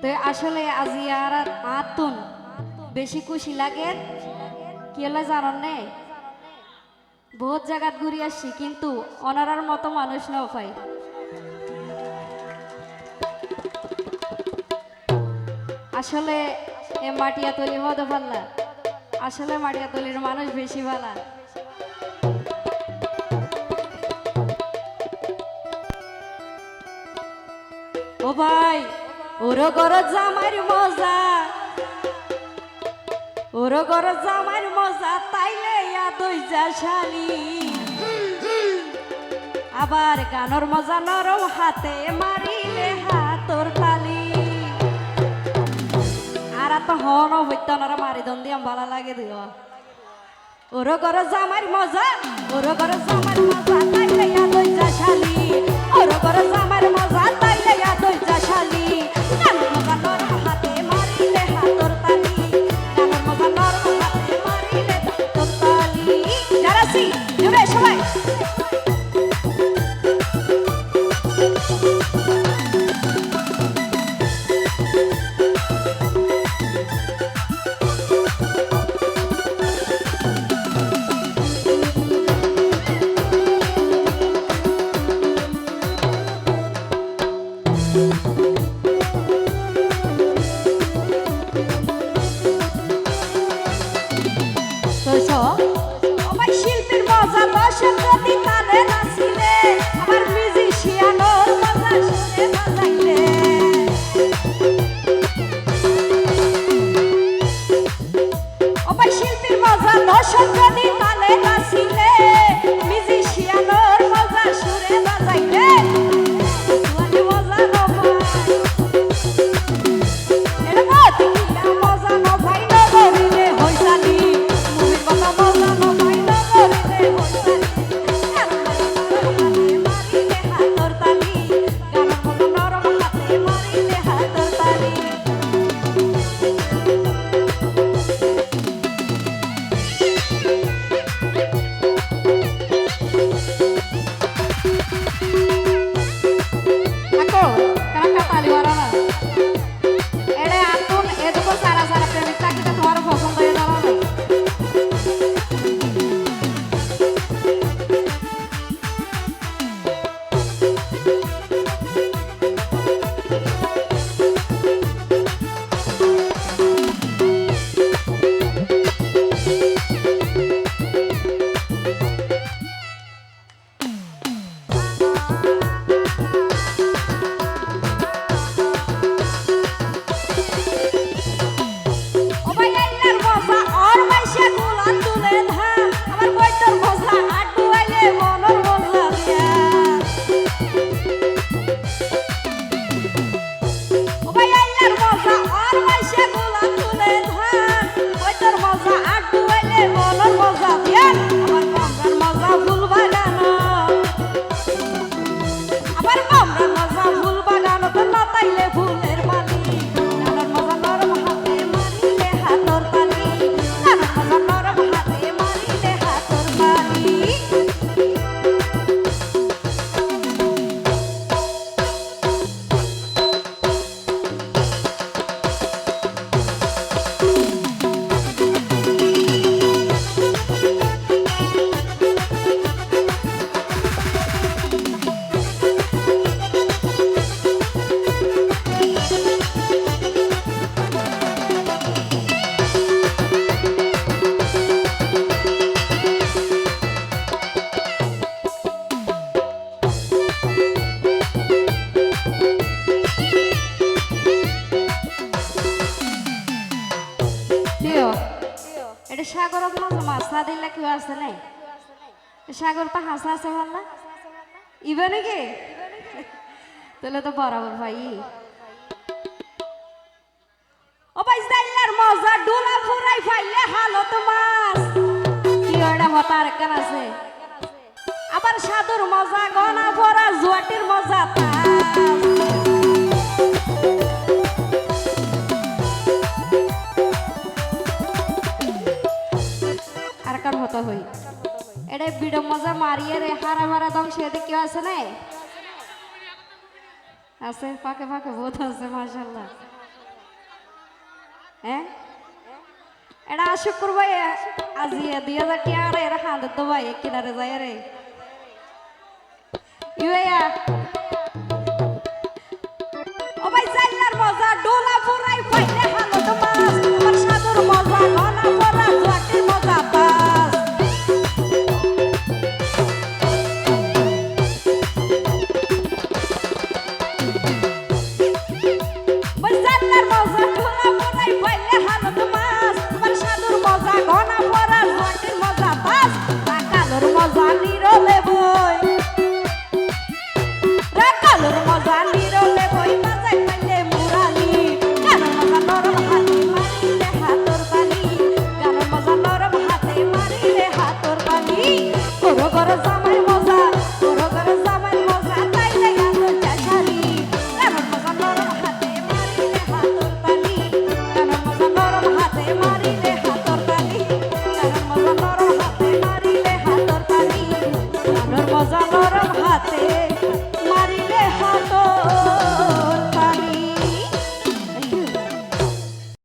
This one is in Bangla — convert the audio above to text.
তো আসলে আজি আর আতুন বেশি খুশি লাগে কি হলো জানান নে বহুত জায়গাত ঘুরি আসছি কিন্তু অনারার মতো মানুষ নাও পাই আসলে এ মাটিয়া তলি হতে পারলা আসলে মাটিয়া তলির মানুষ বেশি ভালা ও ভাই ওরো গর জামার মজা ওরো গর জামার মজা তাইলে দই যা শালি আবার গানর মজা নরম হাতে মারিলে হাতর তালি আর তো হন হইতনারা মারি দন দিয়ে ভালো লাগে দিও ওরো গর জামার মজা ওরো গর জামার মজা তাইলে দই যা শালি ওরো গর জামার মজা তাইলে দই যা শালি গানর মজা নরম হাতে মারিলে হাতর তালি গানর মজা নরম হাতে মারিলে হাতর তালি যারাসি জুড়ে সবাই শিল্পীর মজা দর্শক যদি তালে নাচিলে আমার মিউজিশিয়ানোর মজা শুনে বাজাইলে ও ভাই শিল্পীর মজা দর্শক যদি তালে নাচিলে মিউজিশিয়ানোর মজা শুনে বাজাইলে মজা নবাই এটা মতি কিনা মজা নবাই নগরিলে হইতালি মুভির কথা মজা নবাই নগরিলে হইতালি মারিলে হাতর তালি গানের মতো নরম হাতে মারিলে হাতর তালি ako karena kata liwarana ele atun itu kok sara-sara premita kita tuh harus kosong kayak dalam এটা সাগরত মাছ না দিলে কেউ আছে নাই সাগর তো হাসা আছে ভাল না ইবে নাকি তাহলে তো বরাবর ভাই ও ভাই জাইলার মজা ডোলা ফুরাই ফাইলে হালত মাছ কি ওটা হতার কেন আছে আবার সাদুর মজা গনা ভরা জুয়াটির মজা আর কার হতা হই এটা বিড় মজা মারিয়ে রে হারা মারা দম সেতে কেউ আছে নাই আছে ফাঁকে ফাঁকে বহুত আছে মাশাআল্লাহ হ্যাঁ এটা শুক্র ভাই আজি 2000 টাকা আর এর হাতে তো ভাই কিনারে যায় রে ইয়া ও ভাই জাইলার মজা ডোলা পুরাই পাইলে হালো তো মাছ আমার সাদর মজা গলা পরা জোয়াটির মজা বাস ভাই জাইলার মজা ডোলা পুরাই পাইলে হালো তো মাছ আমার সাদর মজা গলা পরা জোয়াটির মজা বাস কাকালোর মজা নিরলে বই কাকালোর মজা নিরলে বই বাজাই পাইলে মুরালি গানের মজা নরম হাতে মারিলে হাতর বালি গানের মজা নরম হাতে মারিলে হাতর বালি গরো গরো জামাই মজা গরো গরো জামাই মজা তাইলে গানের চাশালি গানের মজা নরম হাতে মারিলে হাতর বালি গানের মজা নরম হাতে মারিলে হাতর বালি গানের মজা নরম হাতে